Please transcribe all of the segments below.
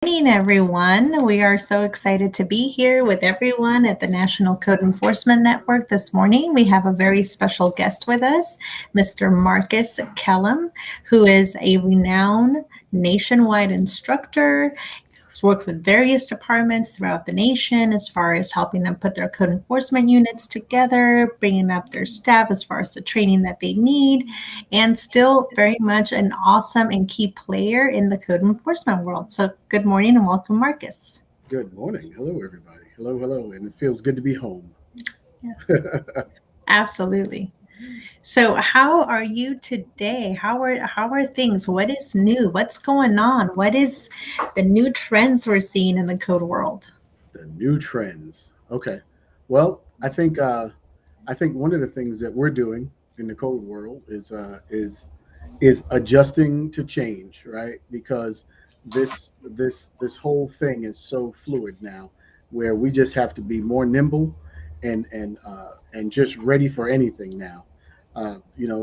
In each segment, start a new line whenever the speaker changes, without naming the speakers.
Morning, everyone. We are so excited to be here with everyone at the National Code Enforcement Network this morning. We have a very special guest with us, Mr. Marcus Kellum, who is a renowned nationwide instructor. He's worked with various departments throughout the nation as far as helping them put their code enforcement units together, bringing up their staff as far as the training that they need, and still very much an awesome and key player in the code enforcement world. So, good morning and welcome, Marcus.
Good morning. Hello, everybody. Hello, hello. And it feels good to be home.
Yeah, absolutely. So, how are you today? How are things? What is new? What's going on? What is the new trends we're seeing in the code world?
The new trends. Okay. Well, I think one of the things that we're doing in the code world is adjusting to change, right? Because this whole thing is so fluid now, where we just have to be more nimble and just ready for anything now.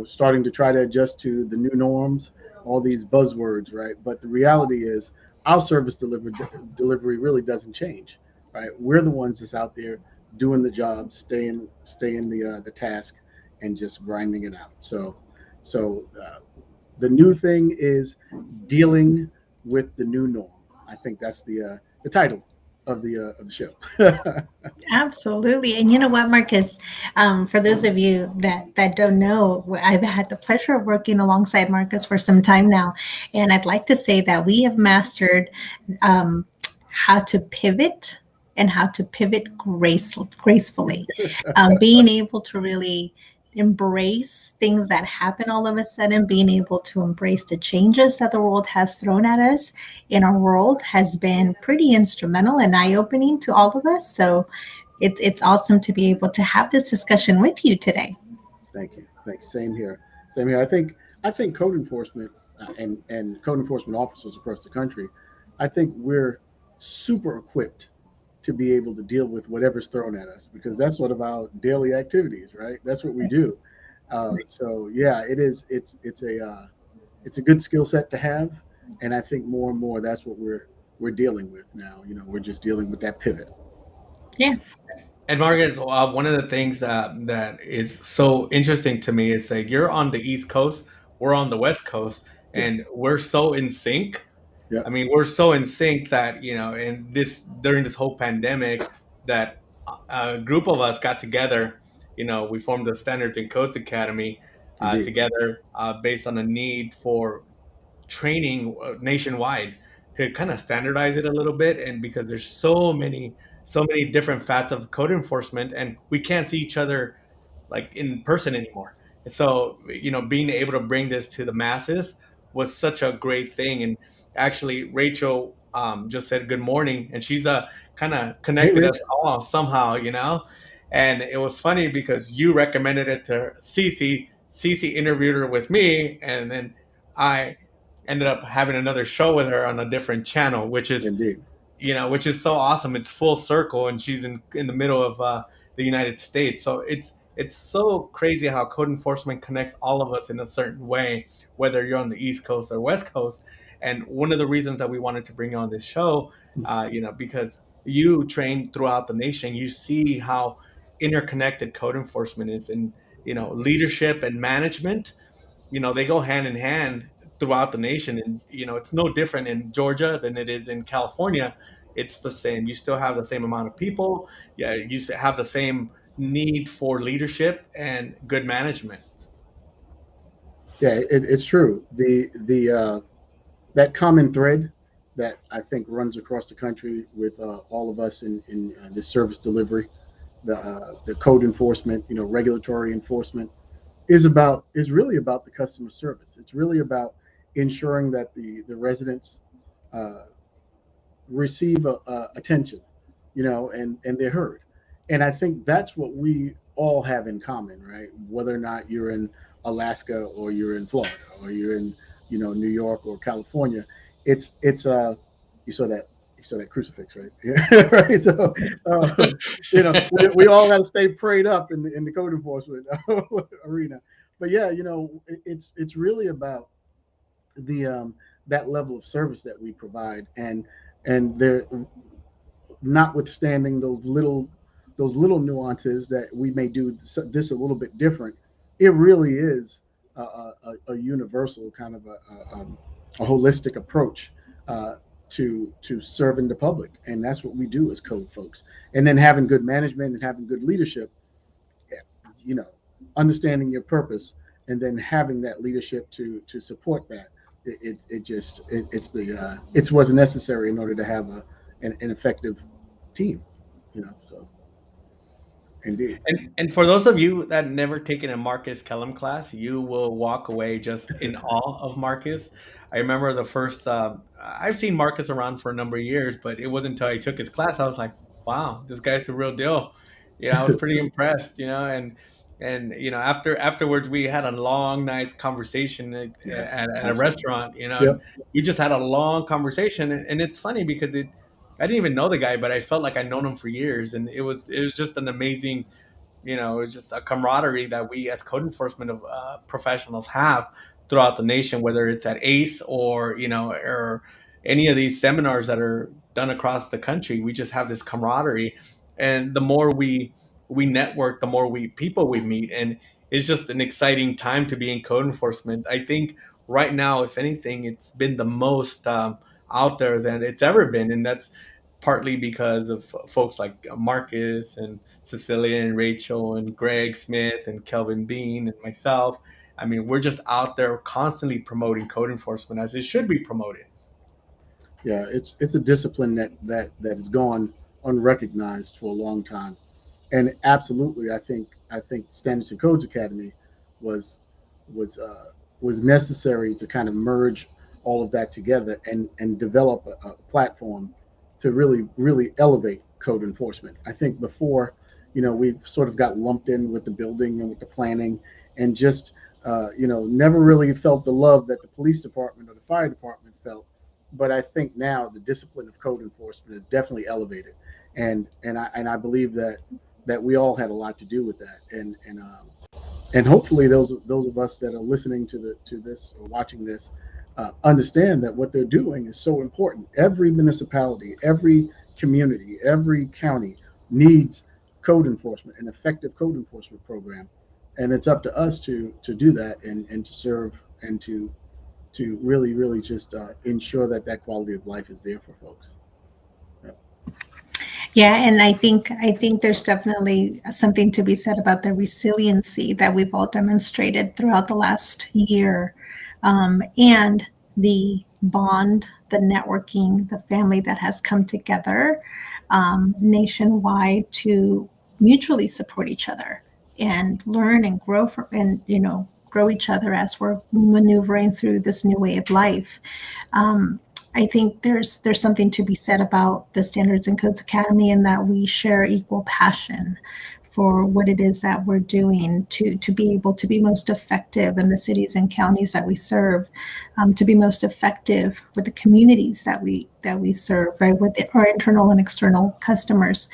Starting to try to adjust to the new norms, all these buzzwords, right? But the reality is, our delivery really doesn't change, right? We're the ones that's out there doing the job, staying the task, and just grinding it out. So the new thing is dealing with the new norm. I think that's the title of the show.
Absolutely. And you know what, Marcus? For those of you that don't know, I've had the pleasure of working alongside Marcus for some time now. And I'd like to say that we have mastered um, how to pivot and how to pivot gracefully. Being able to really embrace things that happen all of a sudden, being able to embrace the changes that the world has thrown at us in our world has been pretty instrumental and eye-opening to all of us. So it's awesome to be able to have this discussion with you today.
Thank you. Thanks. Same here. Same here. I think code enforcement and code enforcement officers across the country, I think we're super equipped to be able to deal with whatever's thrown at us because that's sort of our daily activities, right? That's what we do. So yeah, it is. It's a good skill set to have, and I think more and more that's what we're dealing with now. We're just dealing with that pivot.
Yeah.
And Marcus, one of the things that is so interesting to me is like you're on the East Coast, we're on the West Coast,
Yes.
and we're so in sync. I
Yep.
mean, we're so in sync that in this during this whole pandemic, that a group of us got together. We formed the Standards and Codes Academy
Indeed.
together based on a need for training nationwide to kind of standardize it a little bit, and because there's so many different fats of code enforcement and we can't see each other like in person anymore. And so being able to bring this to the masses was such a great thing. And actually Rachel just said good morning, and she's kind of
Hey,
connected us
Rich.
all somehow. And it was funny because you recommended it to Cece. Cece interviewed her with me, and then I ended up having another show with her on a different channel,
Indeed.
which is so awesome. It's full circle, and she's in the middle of the United States. So it's so crazy how code enforcement connects all of us in a certain way, whether you're on the East Coast or West Coast. And one of the reasons that we wanted to bring you on this show, because you train throughout the nation, you see how interconnected code enforcement is, and leadership and management, they go hand in hand throughout the nation. And it's no different in Georgia than it is in California. It's the same. You still have the same amount of people. Yeah, you have the same need for leadership and good management.
Yeah, it's true. The that common thread that I think runs across the country with all of us in this service delivery, the code enforcement, regulatory enforcement, is really about the customer service. It's really about ensuring that the residents uh, receive attention, and they're heard. And I think that's what we all have in common, right? Whether or not you're in Alaska or you're in Florida or you're in, New York or California, it's you saw that you saw that crucifix, right? Yeah, right. So, we all got to stay prayed up in the code enforcement arena. But yeah, it's really about the that level of service that we provide, and they're notwithstanding those little nuances that we may do this a little bit different. It really is a universal kind of a holistic approach to serving the public, and that's what we do as code folks. And then having good management and having good leadership, you know, understanding your purpose, and then having that leadership to support that. It's what's necessary in order to have an effective team, you know. So indeed.
And for those of you that never taken a Marcus Kellum class, you will walk away just in awe of Marcus. I remember the first. I've seen Marcus around for a number of years, but it wasn't until I took his class I was like, "Wow, this guy's the real deal." I was pretty impressed. And afterwards we had a long, nice conversation
Yeah,
at a
absolutely.
restaurant. And
Yep.
we just had a long conversation, and it's funny because I didn't even know the guy, but I felt like I'd known him for years, and it was just an amazing, it was just a camaraderie that we as code enforcement professionals have throughout the nation, whether it's at ACE or any of these seminars that are done across the country. We just have this camaraderie, and the more we network, the more people we meet, and it's just an exciting time to be in code enforcement. I think right now, if anything, it's been the most out there than it's ever been, and that's partly because of folks like Marcus and Cecilia and Rachel and Greg Smith and Kelvin Bean and myself. I mean, we're just out there constantly promoting code enforcement as it should be promoted.
Yeah, it's a discipline that has gone unrecognized for a long time, and absolutely, I think Standards and Codes Academy was was was necessary to kind of merge all of that together and develop a platform to really elevate code enforcement. I think before, we sort of got lumped in with the building and with the planning, and just never really felt the love that the police department or the fire department felt. But I think now the discipline of code enforcement is definitely elevated, and I believe that we all had a lot to do with that, and hopefully those of us that are listening to this or watching this understand that what they're doing is so important. Every municipality, every community, every county needs code enforcement, an effective code enforcement program, and it's up to us to do that and to serve and to really just ensure that quality of life is there for folks. Yeah.
Yeah, and I think there's definitely something to be said about the resiliency that we've all demonstrated throughout the last year, and the bond, the networking, the family that has come together nationwide to mutually support each other and learn and grow from and grow each other as we're maneuvering through this new way of life. Um, I think there's something to be said about the Standards and Codes Academy, and that we share equal passion for what it is that we're doing to be able to be most effective in the cities and counties that we serve, to be most effective with the communities that we serve, right, with our internal and external customers.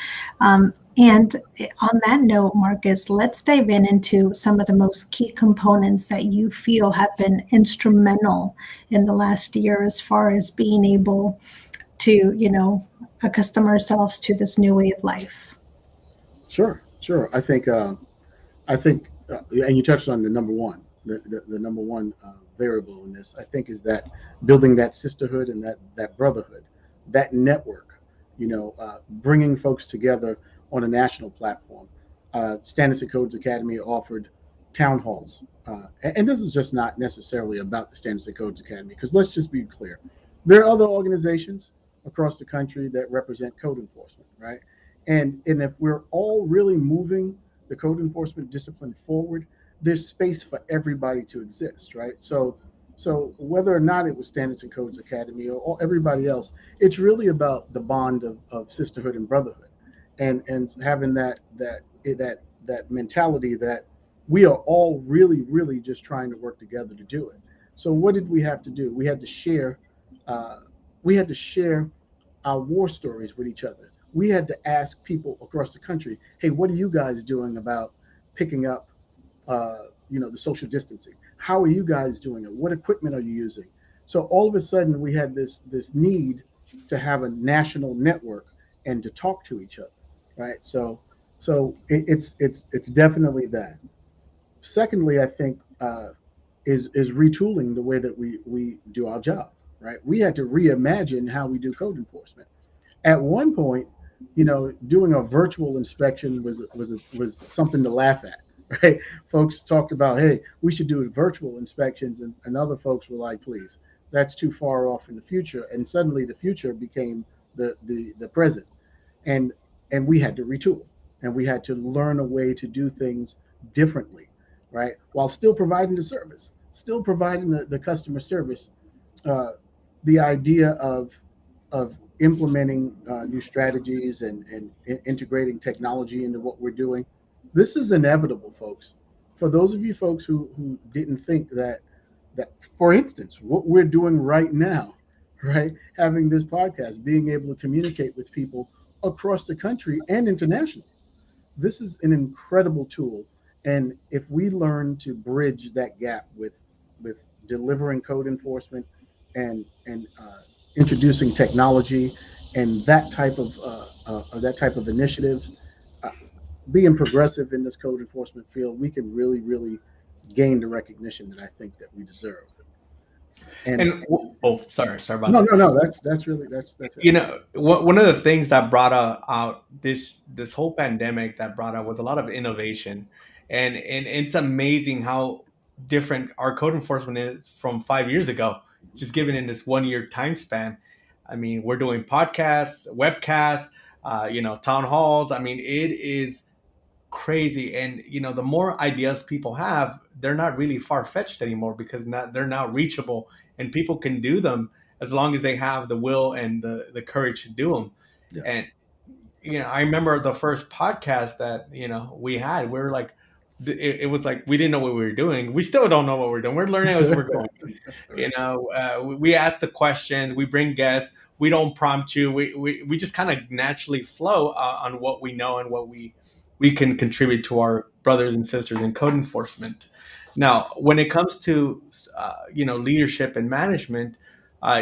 And on that note, Marcus, let's dive into some of the most key components that you feel have been instrumental in the last year as far as being able to, accustom ourselves to this new way of life.
Sure. I think, and you touched on the number one, the number one variable in this. I think is that building that sisterhood and that brotherhood, that network. Bringing folks together on a national platform. Standards and Codes Academy offered town halls, and this is just not necessarily about the Standards and Codes Academy, because let's just be clear, there are other organizations across the country that represent code enforcement, right? And if we're all really moving the code enforcement discipline forward, there's space for everybody to exist, right? So whether or not it was Standards and Codes Academy or everybody else, it's really about the bond of sisterhood and brotherhood, and having that mentality that we are all really just trying to work together to do it. So what did we have to do? Uh, we had to share our war stories with each other. We had to ask people across the country, hey, what are you guys doing about picking up, the social distancing? How are you guys doing it? What equipment are you using? So all of a sudden, we had this need. to have a national network and to talk to each other, right? So it's definitely that. Secondly, I think is retooling the way that we do our job, right? We had to reimagine how we do code enforcement. At one point, doing a virtual inspection was something to laugh at, right? Folks talked about, hey, we should do virtual inspections, and other folks were like, please, that's too far off in the future. And suddenly, the future became the present, and we had to retool, and we had to learn a way to do things differently, right? While still providing the service, still providing the customer service. Uh, the idea of implementing new strategies and integrating technology into what we're doing. This is inevitable, folks. For those of you folks who didn't think that, for instance, what we're doing right now, right, having this podcast, being able to communicate with people across the country and internationally, this is an incredible tool. And if we learn to bridge that gap with delivering code enforcement and introducing technology and that type of initiative, uh, being progressive in this code enforcement field, we can really, really gain the recognition that I think that we deserve. And
And oh, sorry about
no,
that.
no, no, that's really that's it.
One of the things that brought out this whole pandemic that brought out was a lot of innovation, and it's amazing how different our code enforcement is from 5 years ago, just given in this 1 year time span. I mean, we're doing podcasts, webcasts, town halls. I mean, it is crazy, and the more ideas people have, they're not really far-fetched anymore, because they're now reachable, and people can do them as long as they have the will and the courage to do them.
Yeah.
And I remember the first podcast that we had. We were like, it was like we didn't know what we were doing. We still don't know what we're doing. We're learning as we're going. We ask the questions, we bring guests, we don't prompt you, we just kind of naturally flow on what we know and what we can contribute to our brothers and sisters in code enforcement. Now, when it comes to leadership and management,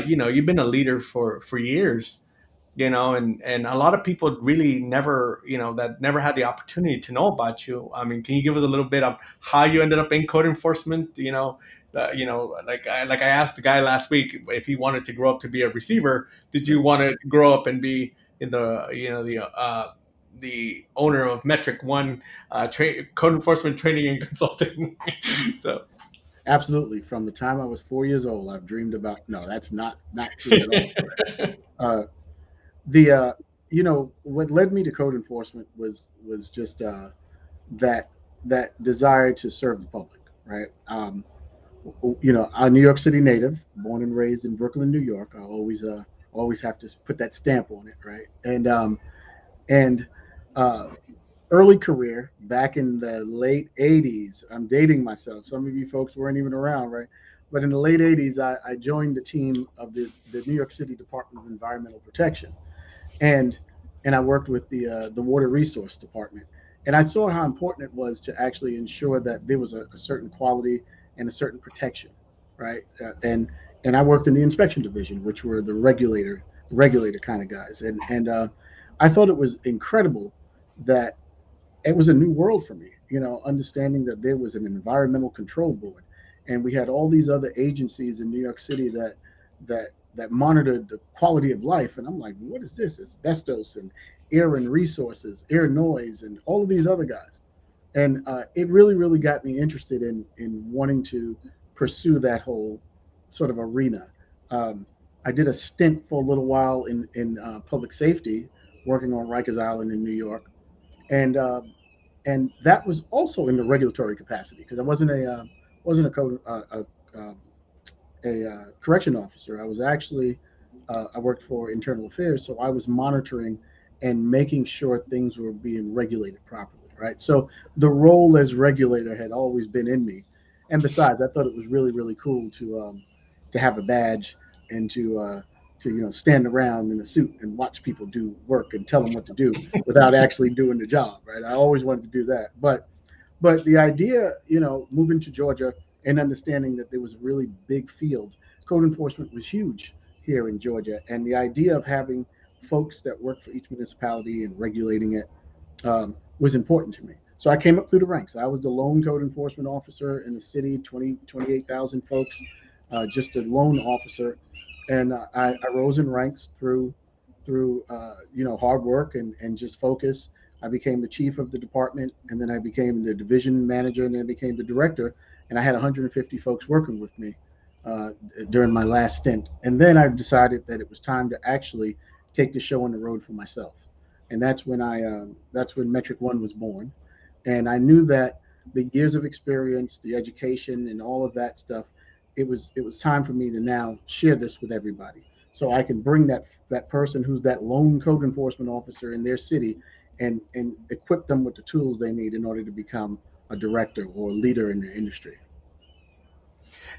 you've been a leader for years, and a lot of people really never, that never had the opportunity to know about you. I mean, can you give us a little bit of how you ended up in code enforcement? Like I asked the guy last week if he wanted to grow up to be a receiver. Did you want to grow up and be in the owner of Metric One code enforcement training and consulting? So
Absolutely. From the time I was 4 years old, I've dreamed about. No, that's not true at all. Uh, the what led me to code enforcement was just that that desire to serve the public, right? I'm a New York City native, born and raised in Brooklyn, New York. I always have to put that stamp on it, right? And uh, early career back in the late 80s. I'm dating myself. Some of you folks weren't even around, right? But in the late 80s, I joined the team of the New York City Department of Environmental Protection, and I worked with the Water Resource Department, and I saw how important it was to actually ensure that there was a certain quality and a certain protection, right? And I worked in the inspection division, which were the regulator kind of guys, and I thought it was incredible that it was a new world for me, understanding that there was an environmental control board, and we had all these other agencies in New York City that monitored the quality of life. And I'm like, what is this? Asbestos and air and resources, air noise, and all of these other guys. And it really, really got me interested in wanting to pursue that whole sort of arena. Um, I did a stint for a little while in public safety, working on Rikers Island in New York, and that was also in the regulatory capacity because I wasn't a code a correction officer. I was actually I worked for internal affairs, so I was monitoring and making sure things were being regulated properly. Right. So the role as regulator had always been in me, and besides, I thought it was really really cool to have a badge and to stand around in a suit and watch people do work and tell them what to do without actually doing the job. Right. I always wanted to do that, but the idea, moving to Georgia and understanding that there was a really big field, code enforcement was huge here in Georgia. And the idea of having folks that work for each municipality and regulating it was important to me. So I came up through the ranks. I was the lone code enforcement officer in the city, 28,000 folks, just a lone officer. And I rose in ranks through hard work and just focus. I became the chief of the department, and then I became the division manager, and then I became the director. And I had 150 folks working with me uh, during my last stint. And then I decided that it was time to actually take the show on the road for myself. And that's when Metric One was born. And I knew that the years of experience, the education, and all of that stuff, it was time for me to now share this with everybody, so I can bring that person who's that lone code enforcement officer in their city, and equip them with the tools they need in order to become a director or a leader in their industry.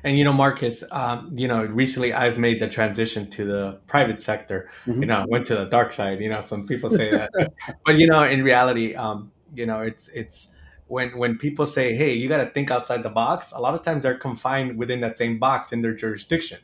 And Marcus, recently I've made the transition to the private sector.
Hmm.
I went to the dark side. Some people say that, but in reality, it's when people say, "Hey, you got to think outside the box." A lot of times they're confined within that same box in their jurisdiction.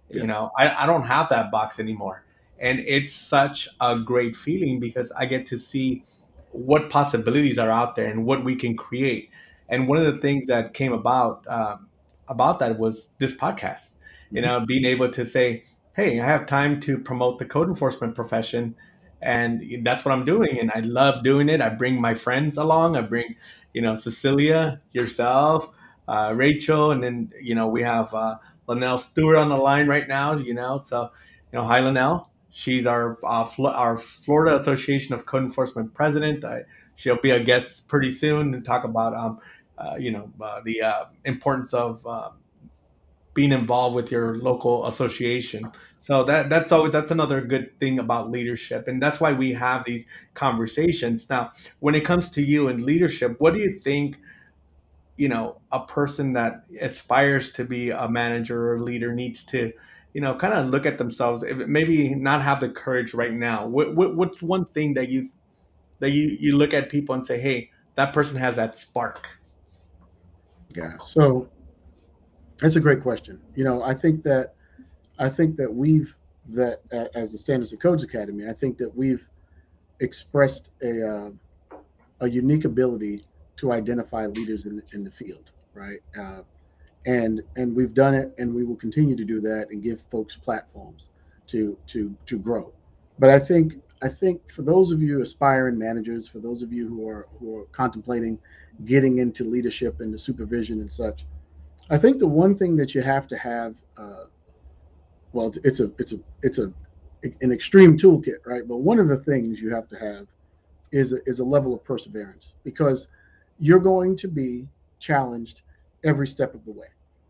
Yes.
I don't have that box anymore, and it's such a great feeling because I get to see what possibilities are out there and what we can create. And one of the things that came about that was this podcast.
Hmm.
Being able to say, "Hey, I have time to promote the code enforcement profession." And that's what I'm doing, and I love doing it. I bring my friends along. I bring, Cecilia, yourself, Rachel, and then we have Linnell Stewart on the line right now. So hi Linnell. She's our Florida Association of Code Enforcement president. She'll be a guest pretty soon and talk about the importance of being involved with your local association. So that's another good thing about leadership, and that's why we have these conversations. Now, when it comes to you and leadership, what do you think? A person that aspires to be a manager or leader needs to, kind of look at themselves. If maybe not have the courage right now. What's one thing that you look at people and say, hey, that person has that spark.
Yeah. So that's a great question. I think that as the Standards and Codes Academy, I think that we've expressed a unique ability to identify leaders in the field, right? And we've done it, and we will continue to do that and give folks platforms to grow. But I think for those of you aspiring managers, for those of you who are contemplating getting into leadership and the supervision and such, I think the one thing that you have to have, well, it's an extreme toolkit, right? But one of the things you have to have is a level of perseverance, because you're going to be challenged every step of the way.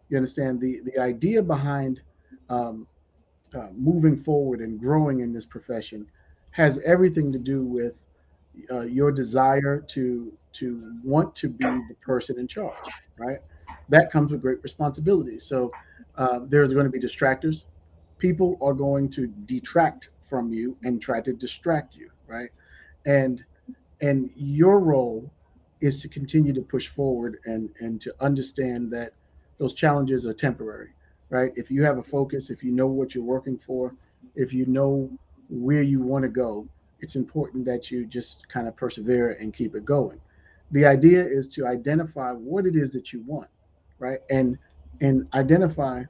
You understand the idea behind um, moving forward and growing in this profession has everything to do with your desire to want to be the person in charge, right? That comes with great responsibility. So there's going to be distractors. People are going to detract from you and try to distract you, right? And your role is to continue to push forward and to understand that those challenges are temporary, right? If you have a focus, if you know what you're working for, if you know where you want to go, it's important that you just kind of persevere and keep it going. The idea is to identify what it is that you want, right? And identify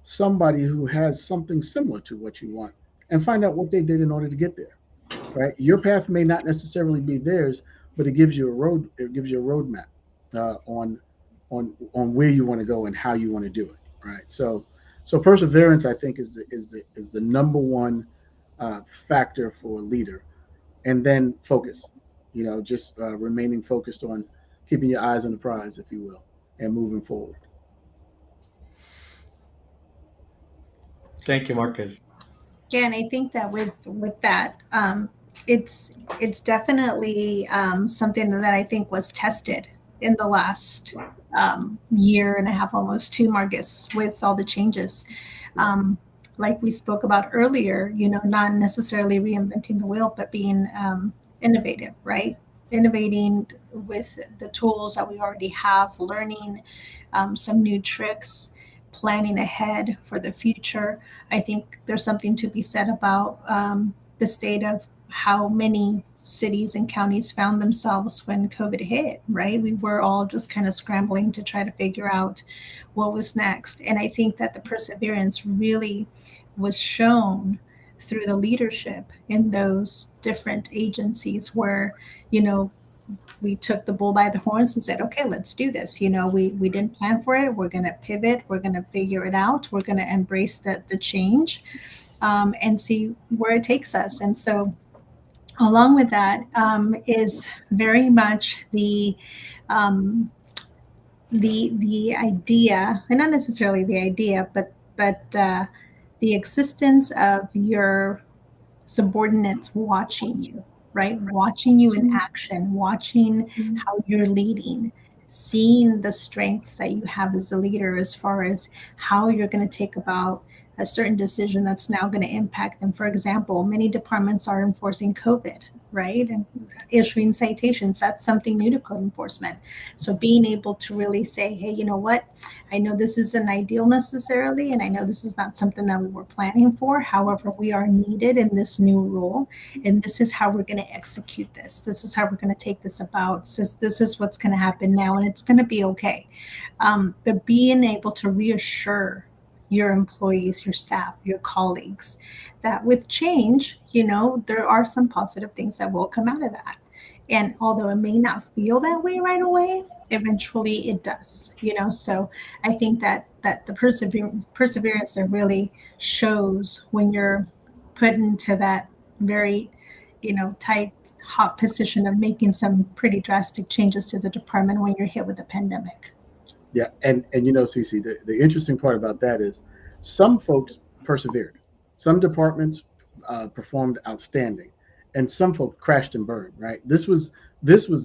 somebody who has something similar to what you want, and find out what they did in order to get there, right? Your path may not necessarily be theirs, but it gives you a road. It gives you a roadmap on where you want to go and how you want to do it, right? So perseverance, I think, is the number one factor for a leader, and then focus. Just remaining focused on keeping your eyes on the prize, if you will, and moving forward.
Thank you, Marcus.
Yeah, and I think that with that, it's definitely something that I think was tested in the last year and a half, almost two, Marcus, with all the changes. Um, like we spoke about earlier, not necessarily reinventing the wheel, but being innovative, right? Innovating with the tools that we already have, learning some new tricks, planning ahead for the future. I think there's something to be said about the state of how many cities and counties found themselves when COVID hit, right? We were all just kind of scrambling to try to figure out what was next. And I think that the perseverance really was shown through the leadership in those different agencies where, you know, we took the bull by the horns and said, okay, let's do this. You know, we didn't plan for it. We're going to pivot. We're going to figure it out. We're going to embrace the change and see where it takes us. And so, along with that is very much the idea, and not necessarily the idea, but the existence of your subordinates watching you, right? Watching you in action, watching how you're leading, seeing the strengths that you have as a leader as far as how you're going to take about a certain decision that's now going to impact them. For example, many departments are enforcing COVID, right? And issuing citations. That's something new to code enforcement. So being able to really say, hey, you know what? I know this isn't ideal necessarily, and I know this is not something that we were planning for. However, we are needed in this new role, and this is how we're going to execute this. This is how we're going to take this about. This is what's going to happen now, and it's going to be okay. But being able to reassure your employees, your staff, your colleagues, that with change, you know, there are some positive things that will come out of that. And although it may not feel that way right away, eventually it does, you know. So I think that the perseverance that really shows when you're put into that very, you know, tight, hot position of making some pretty drastic changes to the department when you're hit with a pandemic.
Yeah, and you know, Cece, the interesting part about that is some folks persevered. Some departments performed outstanding, and some folks crashed and burned. Right. This was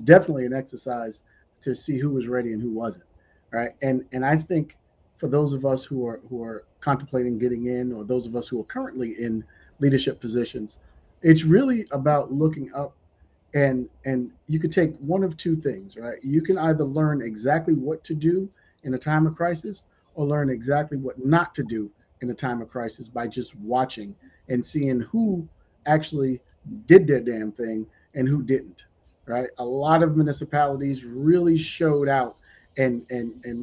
definitely an exercise to see who was ready and who wasn't. Right. And I think for those of us who are contemplating getting in, or those of us who are currently in leadership positions, it's really about looking up, and you could take one of two things, right? You can either learn exactly what to do in a time of crisis, or learn exactly what not to do in a time of crisis by just watching and seeing who actually did their damn thing and who didn't, right? A lot of municipalities really showed out and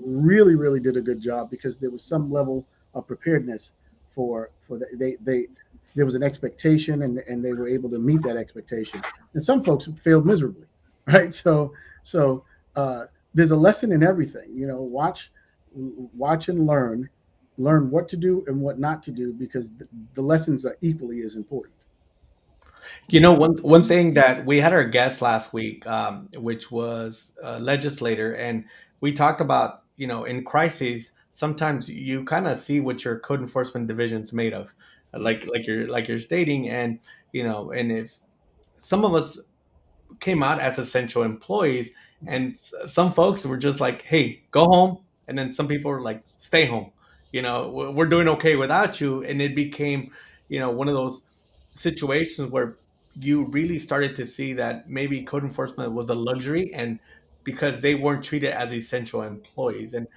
really did a good job because there was some level of preparedness for they there was an expectation, and they were able to meet that expectation. And some folks failed miserably, right? So there's a lesson in everything. You know, watch and learn what to do and what not to do, because the lessons are equally as important.
You know, one thing that we had our guest last week, which was a legislator, and we talked about, you know, in crises, sometimes you kind of see what your code enforcement division's made of, like you're stating, and you know, and if some of us came out as essential employees, and some folks were just like, "Hey, go home," and then some people were like, "Stay home." You know, we're doing okay without you, and it became, you know, one of those situations where you really started to see that maybe code enforcement was a luxury, and because they weren't treated as essential employees. And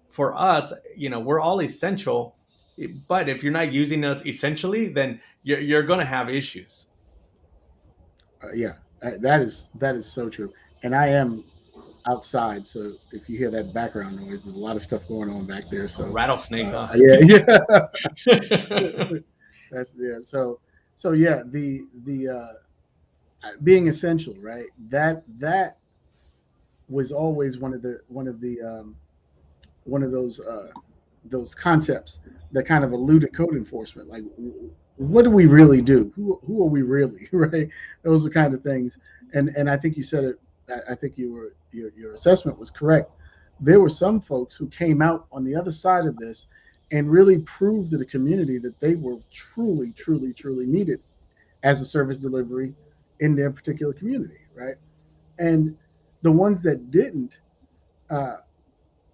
for us, you know, we're all essential, but if you're not using us essentially, then you're going to have issues.
Yeah, that is so true. And I am outside, so if you hear that background noise, there's a lot of stuff going on back there.
A
So
rattlesnake, huh?
yeah. That's yeah. So yeah, the being essential, right? That was always one of those concepts that kind of eluded code enforcement. Like, what do we really do? Who are we really, right? Those are kind of things. And I think you said it. I think your assessment was correct. There were some folks who came out on the other side of this and really proved to the community that they were truly needed as a service delivery in their particular community, right? And the ones that didn't, uh,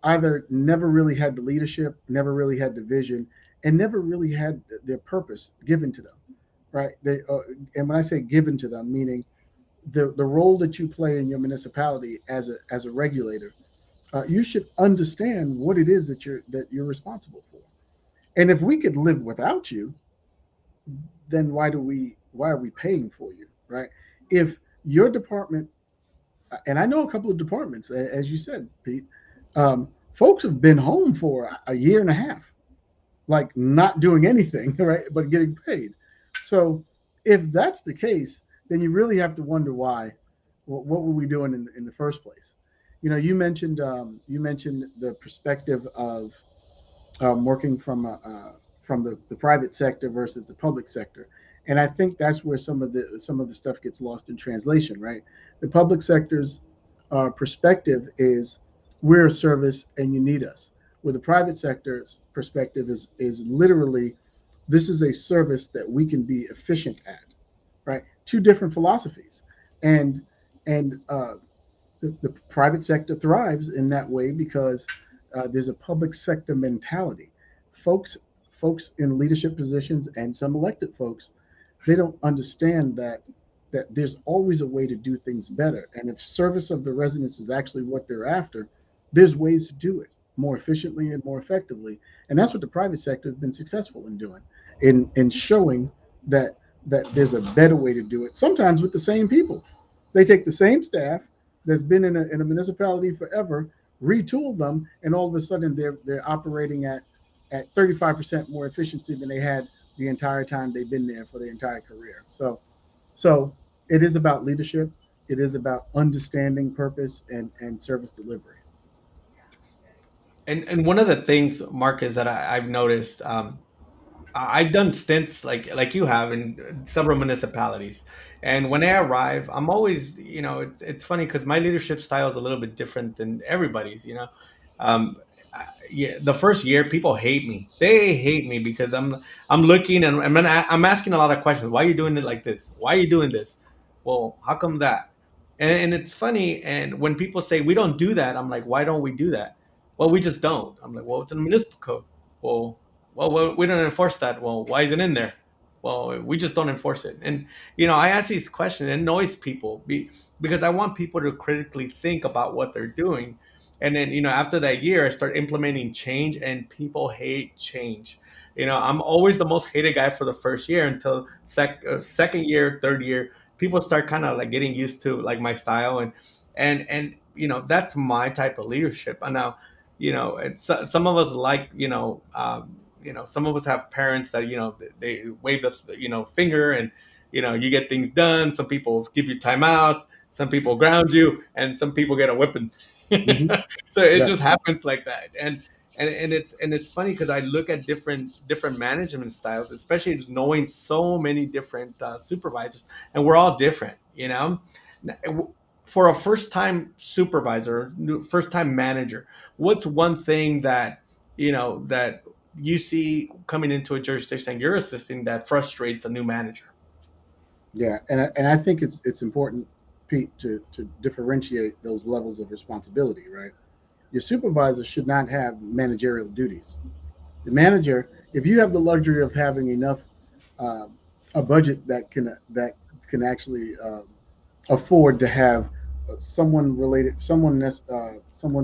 either never really had the leadership, never really had the vision, and never really had their purpose given to them, right? And when I say given to them, meaning the role that you play in your municipality as a regulator you should understand what it is that you're responsible for. And if we could live without you, then why are we paying for you, right? If your department, and I know a couple of departments, as you said, Pete, folks have been home for a year and a half, like not doing anything, right, but getting paid. So if that's the case, then you really have to wonder why. What were we doing in the first place? You mentioned the perspective of working from the private sector versus the public sector, and I think that's where some of the stuff gets lost in translation, right? The public sector's perspective is we're a service and you need us. Where the private sector's perspective is literally this is a service that we can be efficient at, right? Two different philosophies, and and the private sector thrives in that way because there's a public sector mentality. Folks, folks in leadership positions and some elected folks, they don't understand that there's always a way to do things better. And if service of the residents is actually what they're after, there's ways to do it more efficiently and more effectively. And that's what the private sector has been successful in doing, in showing that there's a better way to do it. Sometimes with the same people, they take the same staff that's been in a municipality forever, retool them, and all of a sudden they're operating at 35% more efficiency than they had the entire time they've been there for their entire career. So it is about leadership. It is about understanding purpose and service delivery.
And one of the things, Mark, is that I've noticed. I've done stints like you have in several municipalities, and when I arrive, I'm always, it's funny because my leadership style is a little bit different than everybody's. Um, yeah, the first year people hate me. They hate me because I'm looking and I'm asking a lot of questions. Why are you doing it like this? Why are you doing this? Well, how come that? And it's funny. And when people say we don't do that, I'm like, why don't we do that? Well, we just don't. I'm like, well, it's in the municipal code. Well, we don't enforce that. Well, why is it in there? Well, we just don't enforce it. And I ask these questions. It annoys people because I want people to critically think about what they're doing. And then after that year, I start implementing change, and people hate change. I'm always the most hated guy for the first year until second year, third year, people start kind of like getting used to like my style, and that's my type of leadership. And now it's some of us like some of us have parents that they wave the finger, and you get things done. Some people give you timeouts, some people ground you, and some people get a whipping.
Mm-hmm.
So it
Yeah.
just happens like that. And it's funny because I look at different management styles, especially knowing so many different supervisors, and we're all different. For a first time supervisor, first time manager, what's one thing that you see coming into a jurisdiction you're assisting that frustrates a new manager?
Yeah, and I think it's important, Pete, to differentiate those levels of responsibility, right? Your supervisor should not have managerial duties. The manager, if you have the luxury of having enough a budget that can actually afford to have someone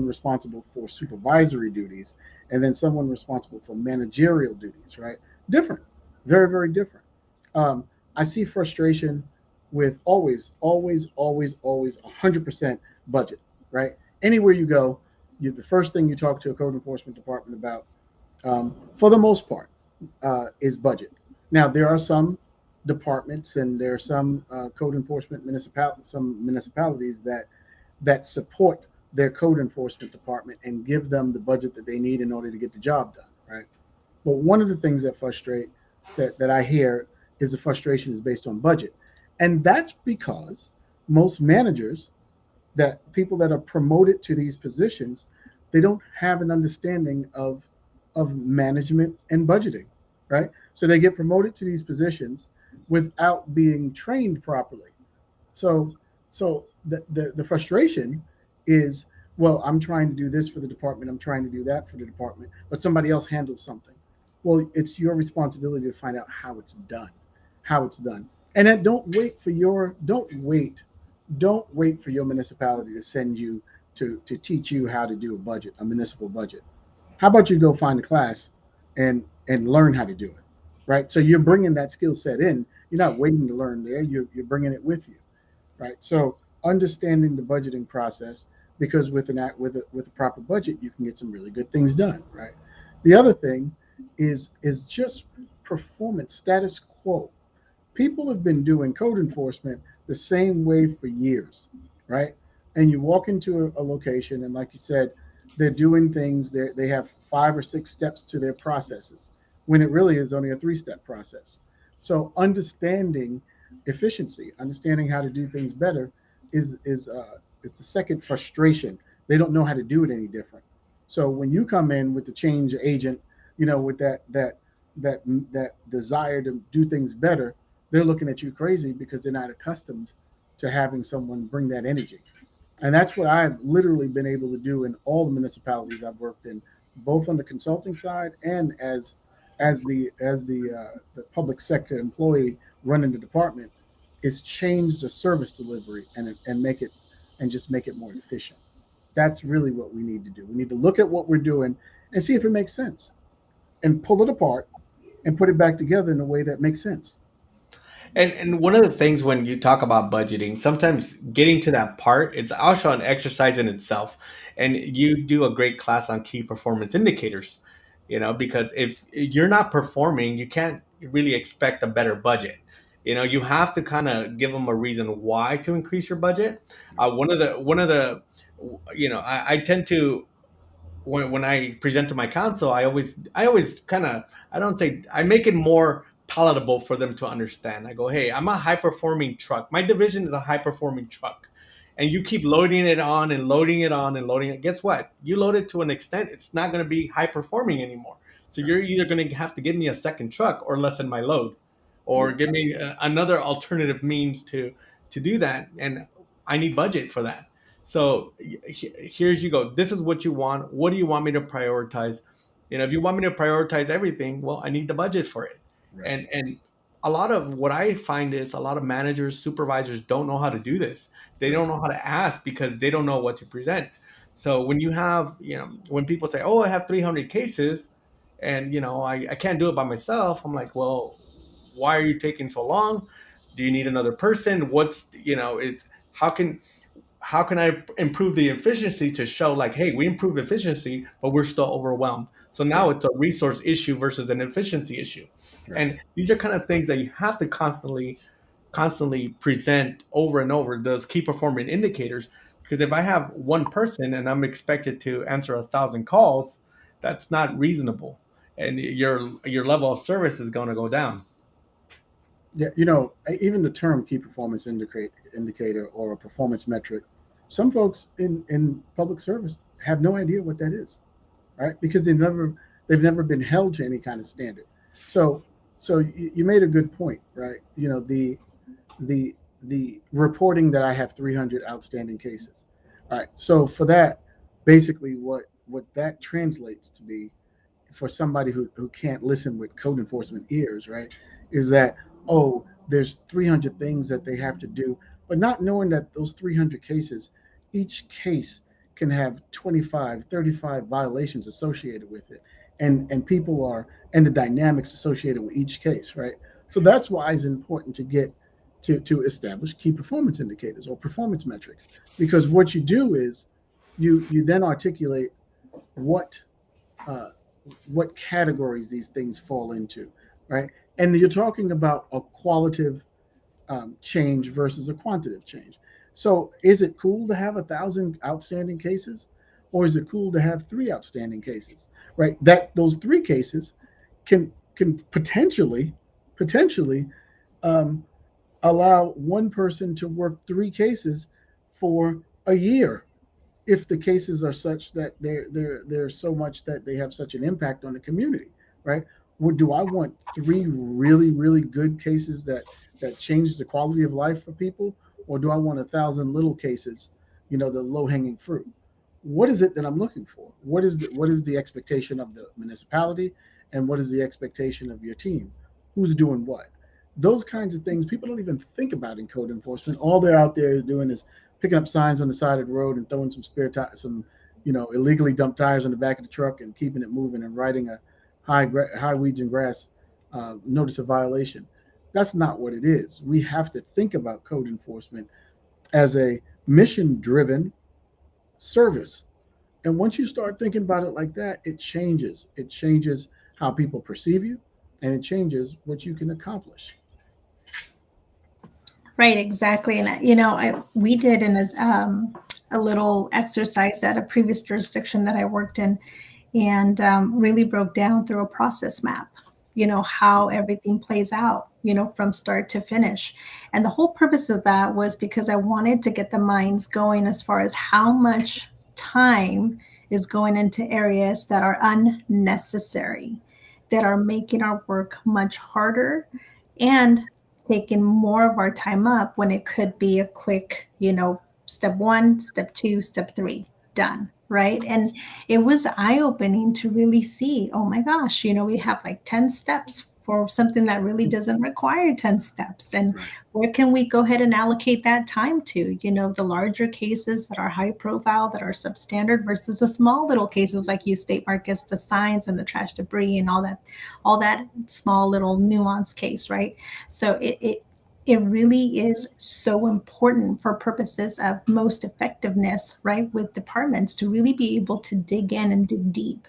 responsible for supervisory duties, and then someone responsible for managerial duties, right? Different, very very different. um, I see frustration with always 100% budget, right? Anywhere you go, the first thing you talk to a code enforcement department about, for the most part, is budget. Now, there are some departments and there are some code enforcement some municipalities that support their code enforcement department and give them the budget that they need in order to get the job done, right? But one of the things that I hear is the frustration is based on budget. And that's because most managers, that people that are promoted to these positions, they don't have an understanding of management and budgeting, right? So they get promoted to these positions without being trained properly. So the frustration is, well, I'm trying to do this for the department, I'm trying to do that for the department, but somebody else handles something. Well, it's your responsibility to find out how it's done. And then don't wait for your municipality to send you to teach you how to do a budget, a municipal budget. How about you go find a class and learn how to do it, right? So you're bringing that skill set in. You're not waiting to learn there. You're bringing it with you, right? So understanding the budgeting process, because with an act with a proper budget, you can get some really good things done, right? The other thing is just performance status quo. People have been doing code enforcement the same way for years, right? And you walk into a location, and like you said, they're doing things. They have 5 or 6 steps to their processes, when it really is only a 3-step process. So understanding efficiency, understanding how to do things better, is the second frustration. They don't know how to do it any different. So when you come in with the change agent, with that that desire to do things better, they're looking at you crazy because they're not accustomed to having someone bring that energy. And that's what I've literally been able to do in all the municipalities I've worked in, both on the consulting side and as the public sector employee running the department, is change the service delivery and make it and just make it more efficient. That's really what we need to do. We need to look at what we're doing and see if it makes sense, and pull it apart and put it back together in a way that makes sense.
And one of the things when you talk about budgeting, sometimes getting to that part, it's also an exercise in itself. And you do a great class on key performance indicators, because if you're not performing, you can't really expect a better budget. You have to kind of give them a reason why to increase your budget. One of the, I tend to, when I present to my council, I always kind of, I don't say, I make it more palatable for them to understand. I go, hey, I'm a high performing truck. My division is a high performing truck. And you keep loading it on and loading it on and loading it. Guess what? You load it to an extent, it's not going to be high performing anymore. So you're either going to have to give me a second truck or lessen my load, or
Yeah.
give me another alternative means to do that. And I need budget for that. So here's you go. This is what you want. What do you want me to prioritize? If you want me to prioritize everything, well, I need the budget for it.
Right.
And a lot of what I find is a lot of managers, supervisors don't know how to do this. They
Right.
don't know how to ask because they don't know what to present. So when you have, when people say, "Oh, I have 300 cases," and I can't do it by myself, I'm like, well, why are you taking so long? Do you need another person? It's how can I improve the efficiency to show like, hey, we improved efficiency, but we're still overwhelmed. So now
Right.
it's a resource issue versus an efficiency issue.
Right.
And these are kind of things that you have to constantly present over and over, those key performance indicators. Because if I have one person and I'm expected to answer 1,000 calls, that's not reasonable. And your level of service is going to go down.
Yeah, even the term key performance indicator or a performance metric, some folks in public service have no idea what that is, right? Because they've never been held to any kind of standard. So so you made a good point, right? The reporting that I have 300 outstanding cases. All right. So for that, basically what that translates to be, for somebody who can't listen with code enforcement ears, right, is that, oh, there's 300 things that they have to do, but not knowing that those 300 cases, each case can have 25, 35 violations associated with it, and people are, and the dynamics associated with each case, right? So that's why it's important to get to establish key performance indicators or performance metrics, because what you do is you then articulate what uh, what categories these things fall into, right? And you're talking about a qualitative change versus a quantitative change. So, is it cool to have 1,000 outstanding cases, or is it cool to have 3 outstanding cases, right? That those 3 cases can potentially um, allow one person to work 3 cases for a year, if the cases are such that they're so much that they have such an impact on the community, right? Do I want 3 really good cases that change the quality of life for people, or do I want 1,000 little cases, the low hanging fruit? What is it that I'm looking for? What is the expectation of the municipality, and what is the expectation of your team? Who's doing what? Those kinds of things people don't even think about in code enforcement. All they're out there doing is picking up signs on the side of the road and throwing some illegally dumped tires on the back of the truck and keeping it moving and writing a high weeds and grass notice of violation. That's not what it is. We have to think about code enforcement as a mission driven service. And once you start thinking about it like that, it changes. It changes how people perceive you, and it changes what you can accomplish.
Right, exactly. And we did a little exercise at a previous jurisdiction that I worked in, and really broke down through a process map. How everything plays out. From start to finish. And the whole purpose of that was because I wanted to get the minds going as far as how much time is going into areas that are unnecessary, that are making our work much harder and taking more of our time up when it could be a quick, step one, step two, step three, done. Right. And it was eye opening to really see, oh my gosh, we have like 10 steps for something that really doesn't require 10 steps. And
Right.
where can we go ahead and allocate that time to? The larger cases that are high profile, that are substandard versus the small little cases like you state, Marcus, the signs and the trash debris and all that small little nuance case, right? So it really is so important for purposes of most effectiveness, right, with departments to really be able to dig in and dig deep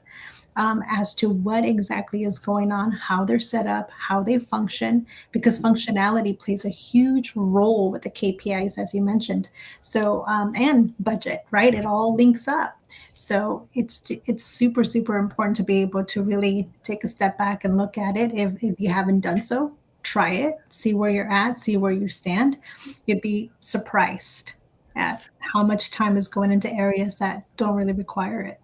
as to what exactly is going on, how they're set up, how they function, because functionality plays a huge role with the KPIs, as you mentioned. So, and budget, right? It all links up. So it's super, super important to be able to really take a step back and look at it. If you haven't done so, try it, see where you're at, see where you stand. You'd be surprised at how much time is going into areas that don't really require it.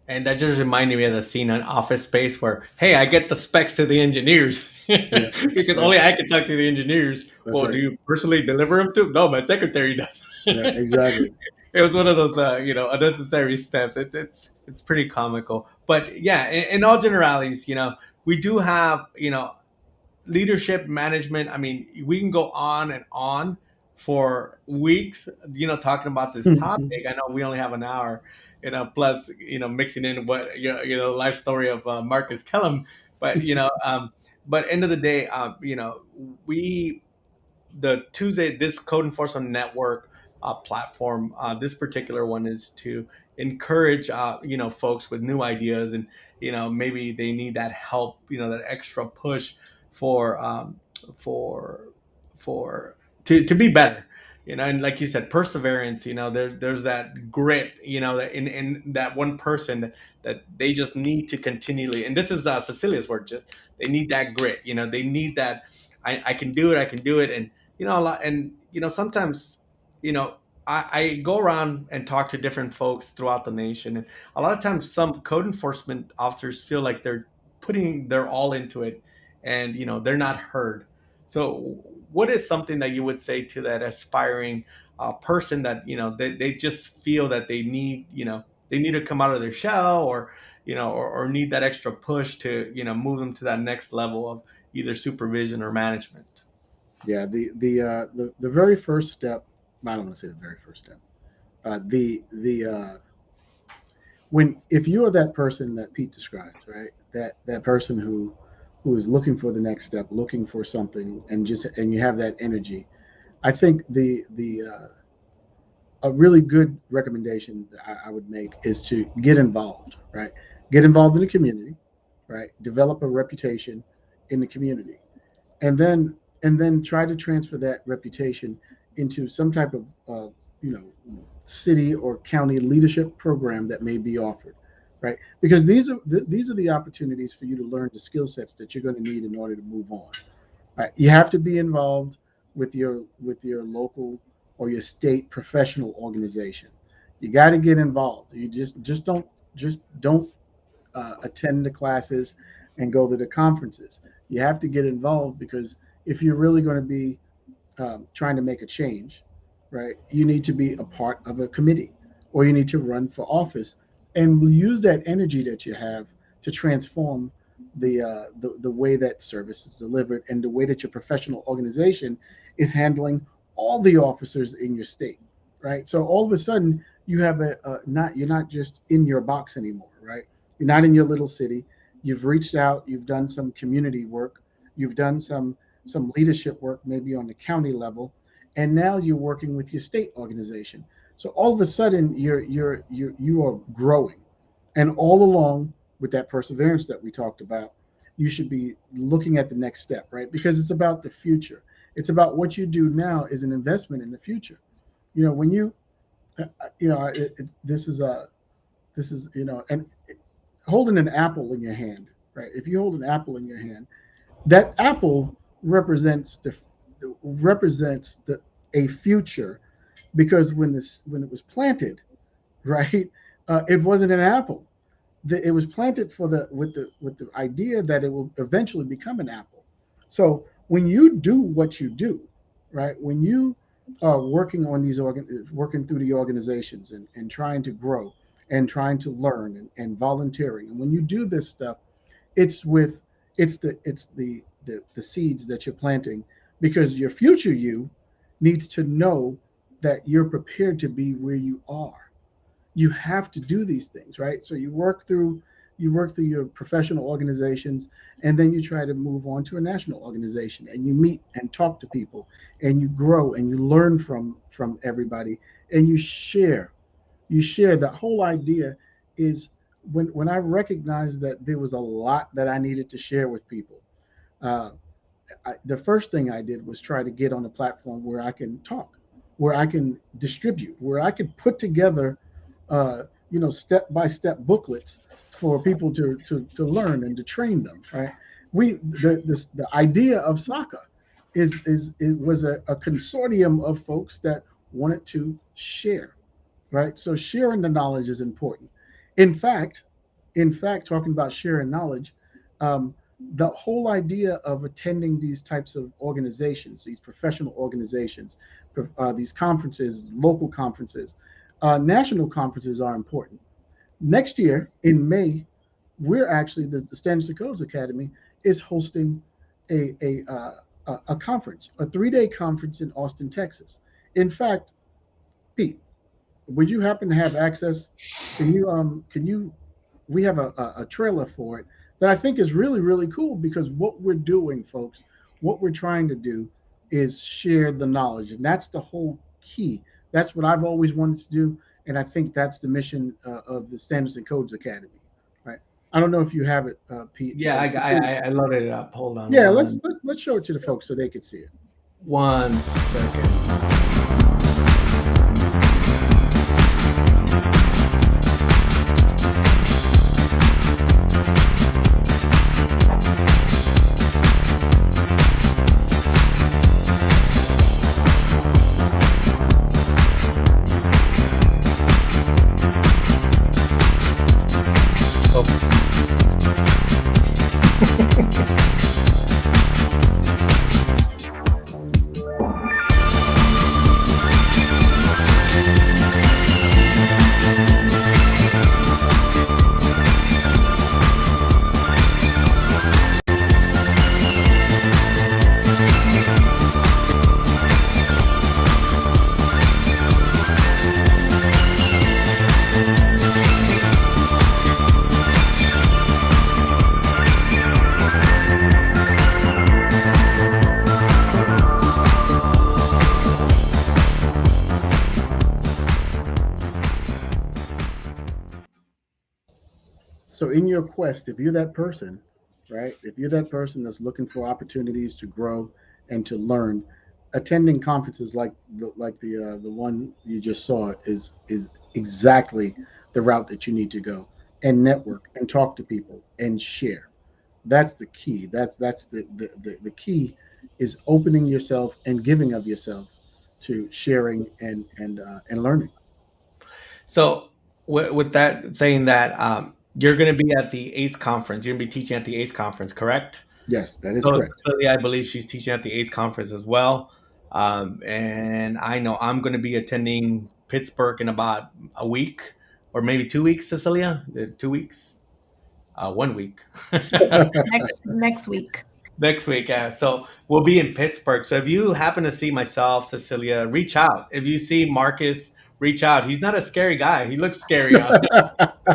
And that just reminded me of the scene on Office Space where, hey, I get the specs to the engineers
Yeah,
because
yeah,
only I can talk to the engineers.
that's
Well, do
right.
you personally deliver them to? No, my secretary does.
Yeah, exactly.
It was one of those, unnecessary steps. It's pretty comical, but yeah, in all generalities, we do have, leadership management. I mean, we can go on and on for weeks, talking about this topic. I know we only have an hour, plus, mixing in what, life story of Marcus Kellum. But, but end of the day, we, the Tuesday, this code enforcement network platform, this particular one is to encourage, folks with new ideas, and maybe they need that help, that extra push for for for to be better. And like you said, perseverance. There's that grit. That in that one person that they just need to continually. And this is Cecilia's word. Just they need that grit. They need that. I can do it. I can do it. And a lot. And sometimes, you know, I go around and talk to different folks throughout the nation, and a lot of times some code enforcement officers feel like they're putting their all into it, and they're not heard. So, what is something that you would say to that aspiring person that they just feel that they need to come out of their shell, or or need that extra push to move them to that next level of either supervision or management?
Yeah, the very first step. I don't want to say the very first step. The when if you are that person that Pete described, right? That person who is looking for the next step, looking for something, and you have that energy. I think the a really good recommendation that I would make is to get involved, right? Get involved in the community, right? Develop a reputation in the community, and then try to transfer that reputation into some type of you know city or county leadership program that may be offered, right? Because these are the opportunities for you to learn the skill sets that you're going to need in order to move on. Right? You have to be involved with your local or your state professional organization. You got to get involved. You just don't attend the classes and go to the conferences. You have to get involved because if you're really going to be trying to make a change, right, you need to be a part of a committee or you need to run for office and use that energy that you have to transform the way that service is delivered and the way that your professional organization is handling all the officers in your state, right? So all of a sudden you have not you're not just in your box anymore, right? You're not in your little city. You've reached out. You've done some community work. You've done some leadership work, maybe on the county level, and now you're working with your state organization. So all of a sudden you are growing, and all along with that perseverance that we talked about, you should be looking at the next step, right? Because it's about the future. It's about what you do now is an investment in the future. You know, when you know, this is, you know, and holding an apple in your hand, right? If you hold an apple in your hand, that apple represents represents the a future, because when it was planted, right, it wasn't an apple. It was planted for the with the idea that it will eventually become an apple. So when you do what you do, right, when you are working on working through the organizations and trying to grow and trying to learn and volunteering, and when you do this stuff, it's with it's the seeds that you're planting, because your future you needs to know that you're prepared to be where you are. You have to do these things, right? So you work through your professional organizations, and then you try to move on to a national organization, and you meet and talk to people, and you grow and you learn from everybody, and you share. The whole idea is, when I recognized that there was a lot that I needed to share with people, uh, the first thing I did was try to get on a platform where I can talk, where I can distribute, where I can put together, step by step booklets for people to learn and to train them. Right? The idea of SACA it was a consortium of folks that wanted to share. Right? So sharing the knowledge is important. In fact, talking about sharing knowledge, um, the whole idea of attending these types of organizations, these professional organizations, these conferences, local conferences, national conferences are important. Next year in May, we're actually the Standards and Codes Academy is hosting a conference, a 3-day conference in Austin, Texas. In fact, Pete, would you happen to have access? Can you we have a trailer for it that I think is really, really cool, because what we're doing, folks, what we're trying to do is share the knowledge. And that's the whole key. That's what I've always wanted to do. And I think that's the mission of the Standards and Codes Academy. Right. I don't know if you have it, Pete.
Yeah, I loaded it up. Hold on
Yeah, let's show it to the folks so they can see it.
one second. Oh,
So in your quest, if you're that person, right? If you're that person that's looking for opportunities to grow and to learn, attending conferences like the one you just saw is exactly the route that you need to go, and network and talk to people and share. That's the key. That's the key is opening yourself and giving of yourself to sharing and learning.
so with that saying that, you're going to be at the ACE conference. You're going to be teaching at the ACE conference, correct?
Yes, that is
So
correct.
Cecilia, I believe she's teaching at the ACE conference as well. And I know I'm going to be attending Pittsburgh in about a week or maybe 2 weeks. Cecilia, 2 weeks, 1 week.
Next week.
Next week. So we'll be in Pittsburgh. So if you happen to see myself, Cecilia, reach out. If you see Marcus, reach out. He's not a scary guy. He looks scary on,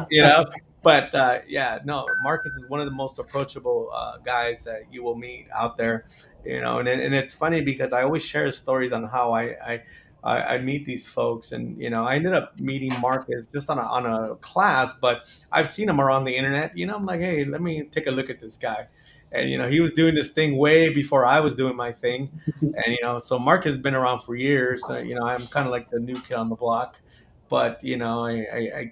you know. But yeah, no, Marcus is one of the most approachable guys that you will meet out there, you know. And it's funny because I always share stories on how I meet these folks, and you know, I ended up meeting Marcus just on a class, but I've seen him around the internet. You know, I'm like, hey, let me take a look at this guy, and you know, he was doing this thing way before I was doing my thing, and you know, so Mark has been around for years. You know, I'm kind of like the new kid on the block, but you know, I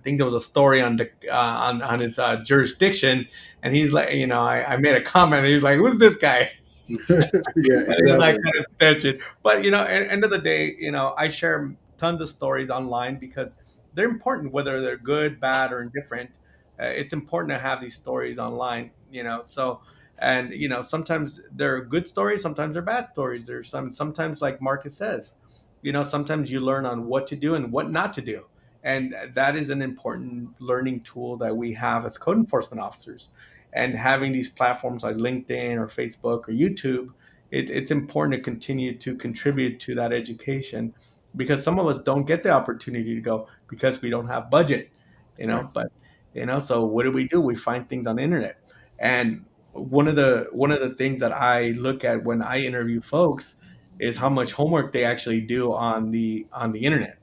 think there was a story on the on his jurisdiction, and he's like, you know, I made a comment, and he was like, "Who's this guy?"
Yeah,
And it was like
exactly.
kind of extension. But you know, at the end of the day, you know, I share tons of stories online because they're important, whether they're good, bad, or indifferent. It's important to have these stories online, you know. So, and you know, sometimes they're good stories, sometimes they're bad stories. There's sometimes like Marcus says, you know, sometimes you learn on what to do and what not to do. And that is an important learning tool that we have as code enforcement officers. And having these platforms like LinkedIn or Facebook or YouTube, it's important to continue to contribute to that education because some of us don't get the opportunity to go because we don't have budget, you
Right.
know. But you know, so what do? We find things on the internet, and one of the things that I look at when I interview folks is how much homework they actually do on the internet,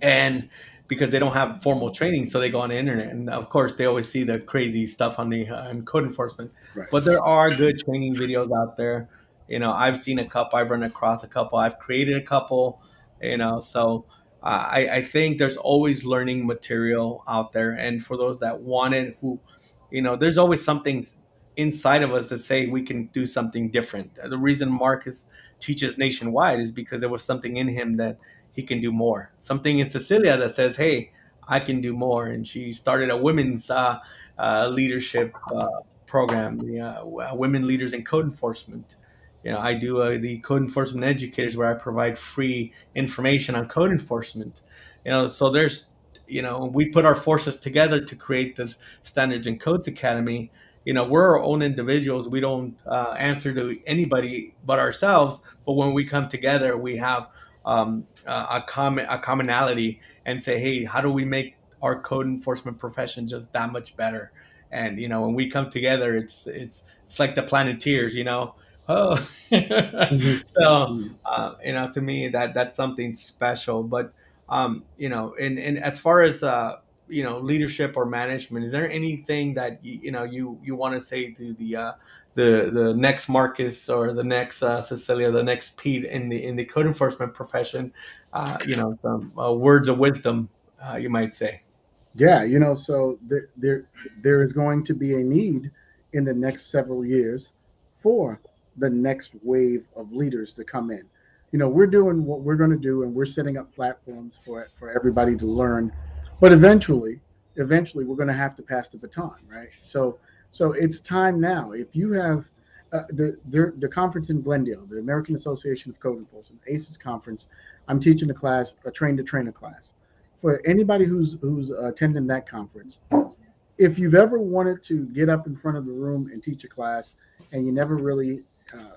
and because they don't have formal training, so they go on the internet, and of course they always see the crazy stuff on the on code enforcement.
Right.
But there are good training videos out there. You know, I've seen a couple, I've run across a couple, I've created a couple. You know, so I think there's always learning material out there, and for those that want it, who, you know, there's always something inside of us that say we can do something different. The reason Marcus teaches nationwide is because there was something in him that he can do more. Something in Cecilia that says, "Hey, I can do more." And she started a women's leadership program, the Women Leaders in Code Enforcement. You know, I do the Code Enforcement Educators, where I provide free information on code enforcement. You know, so there's, you know, we put our forces together to create this Standards and Codes Academy. You know, we're our own individuals. We don't answer to anybody but ourselves. But when we come together, we have a commonality and say, hey, how do we make our code enforcement profession just that much better? And you know, when we come together, it's like the Planeteers, you know. Oh,
Mhm.
so
Mhm.
you know, to me that's something special. But you know, and as far as you know, leadership or management, is there anything that you know you want to say to the next Marcus or the next Cecilia, the next Pete in the code enforcement profession? You know, some words of wisdom, you might say.
Yeah, you know, so there is going to be a need in the next several years for the next wave of leaders to come in. You know, we're doing what we're going to do, and we're setting up platforms for everybody to learn. But eventually, we're going to have to pass the baton, right? So it's time now. If you have the conference in Glendale, the American Association of Code Enforcement, ACES conference, I'm teaching a class, a train to trainer class for anybody who's attending that conference. If you've ever wanted to get up in front of the room and teach a class, and you never really,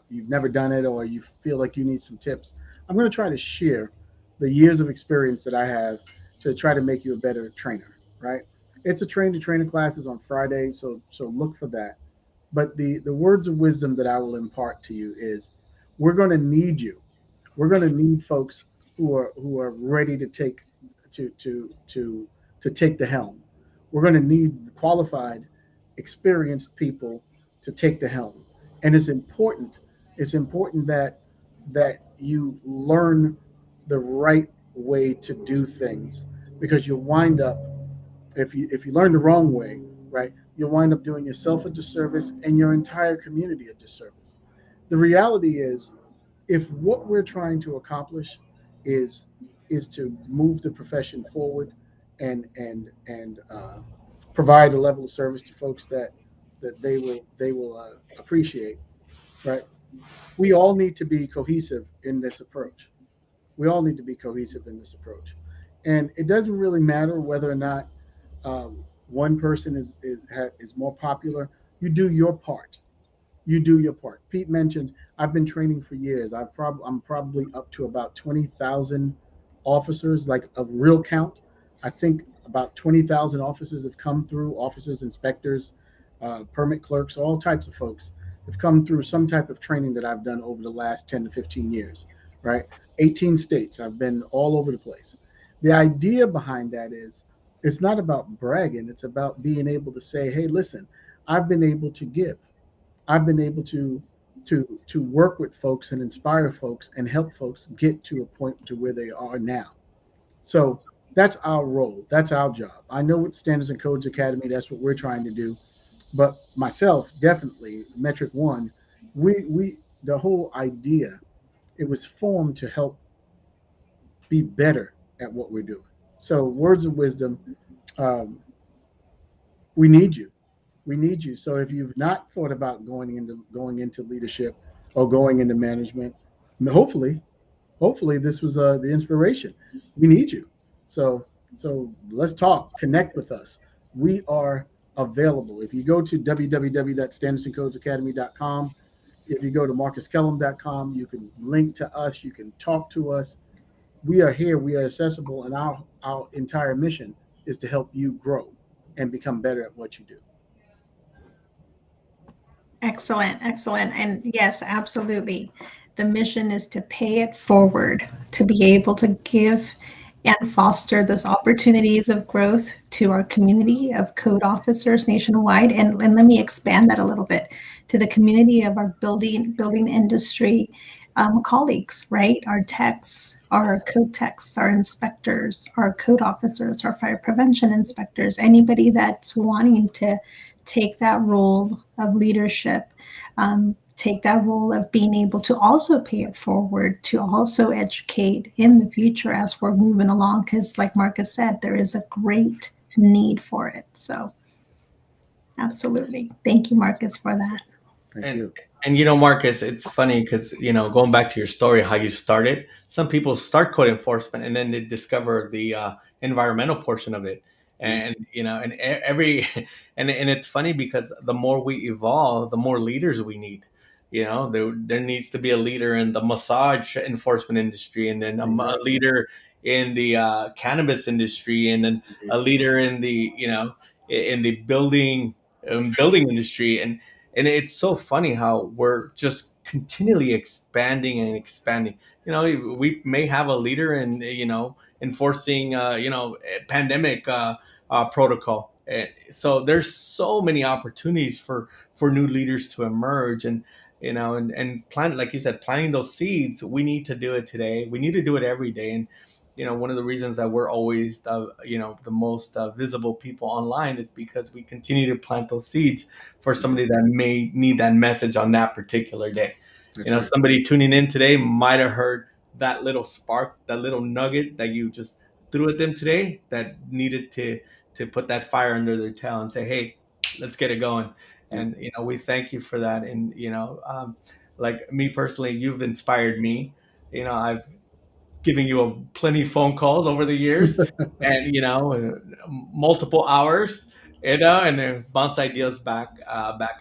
you've never done it, or you feel like you need some tips, I'm going to try to share the years of experience that I have to try to make you a better trainer. Right? It's a train to trainer classes on Friday, so look for that. But the words of wisdom that I will impart to you is, we're going to need you. We're going to need folks who are ready to to to to take the helm. We're going to need qualified, experienced people to take the helm, and it's important. It's important that you learn the right way to do things, because you'll wind up, if you learn the wrong way, right, you'll wind up doing yourself a disservice and your entire community a disservice. The reality is, if what we're trying to accomplish is is to move the profession forward and provide a level of service to folks that they will appreciate, right? We all need to be cohesive in this approach. We all need to be cohesive in this approach, and it doesn't really matter whether or not one person is more popular. You do your part. you do your part. Pete mentioned I've been training for years. I'm probably up to about 20,000 officers, like a real count. I think about 20,000 officers have come through, officers, inspectors, permit clerks, all types of folks have come through some type of training that I've done over the last 10 to 15 years, right? 18 states. I've been all over the place. The idea behind that is it's not about bragging, it's about being able to say, hey, listen, I've been able to give. I've been able to work with folks and inspire folks and help folks get to a point to where they are now. So that's our role. That's our job. I know with Standards and Codes Academy, that's what we're trying to do. But myself, definitely, Metric One, we the whole idea, it was formed to help be better at what we're doing. So words of wisdom, um, we need you. We need you. So if you've not thought about going into leadership or going into management, hopefully, hopefully this was the inspiration. We need you. So let's talk. Connect with us. We are available. If you go to www.standardsandcodesacademy.com, if you go to marcuskellum.com, you can link to us. You can talk to us. We are here. We are accessible, and our entire mission is to help you grow and become better at what you do.
Excellent, excellent. And yes, absolutely. The mission is to pay it forward, to be able to give and foster those opportunities of growth to our community of code officers nationwide. And let me expand that a little bit to the community of our building industry colleagues, right? Our techs, our code techs, our inspectors, our code officers, our fire prevention inspectors, anybody that's wanting to take that role of leadership, take that role of being able to also pay it forward, to also educate in the future as we're moving along. Because, like Marcus said, there is a great need for it. So, absolutely. Thank you, Marcus, for that.
Thank
And
you.
Marcus, it's funny because going back to your story, how you started. Some people start code enforcement and then they discover the environmental portion of it, and every and it's funny because the more we evolve, the more leaders we need. There needs to be a leader in the massage enforcement industry, and then a
Exactly.
leader in the cannabis industry, and then a leader in the in the building industry, and it's so funny how we're just continually expanding and expanding. We may have a leader in enforcing pandemic protocol. So there's so many opportunities for new leaders to emerge, and plant, like you said, planting those seeds. We need to do it today. We need to do it every day. And one of the reasons that we're always the most visible people online is because we continue to plant those seeds for somebody that may need that message on that particular day.
That's right.
Somebody tuning in today might have heard that little spark, that little nugget that you just threw at them today, that needed to put that fire under their tail and say, hey, let's get it going.
Yeah.
And we thank you for that. And like me personally, you've inspired me. I've giving you plenty phone calls over the years, and multiple hours, and then bounce ideas back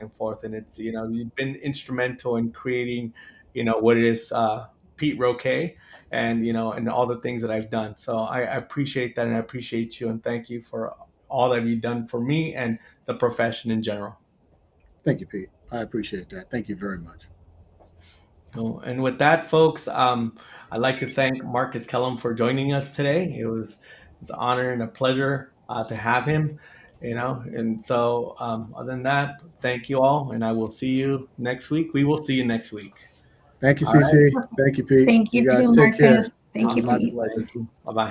and forth. And it's you've been instrumental in creating what it is, Pete Roque, and and all the things that I've done. So I appreciate that, and I appreciate you, and thank you for all that you've done for me and the profession in general.
Thank you, Pete. I appreciate that. Thank you very much.
Cool. And with that, folks, I'd like to thank Marcus Kellum for joining us today. It's an honor and a pleasure to have him. And so other than that, thank you all, and I will see you next week. We will see you next week.
Thank you,
All right.
CC. Thank you, Pete.
Thank you
guys
too,
take care.
Marcus. Thank you,
Awesome.
Pete.
Pleasure.
Thank you. Bye bye.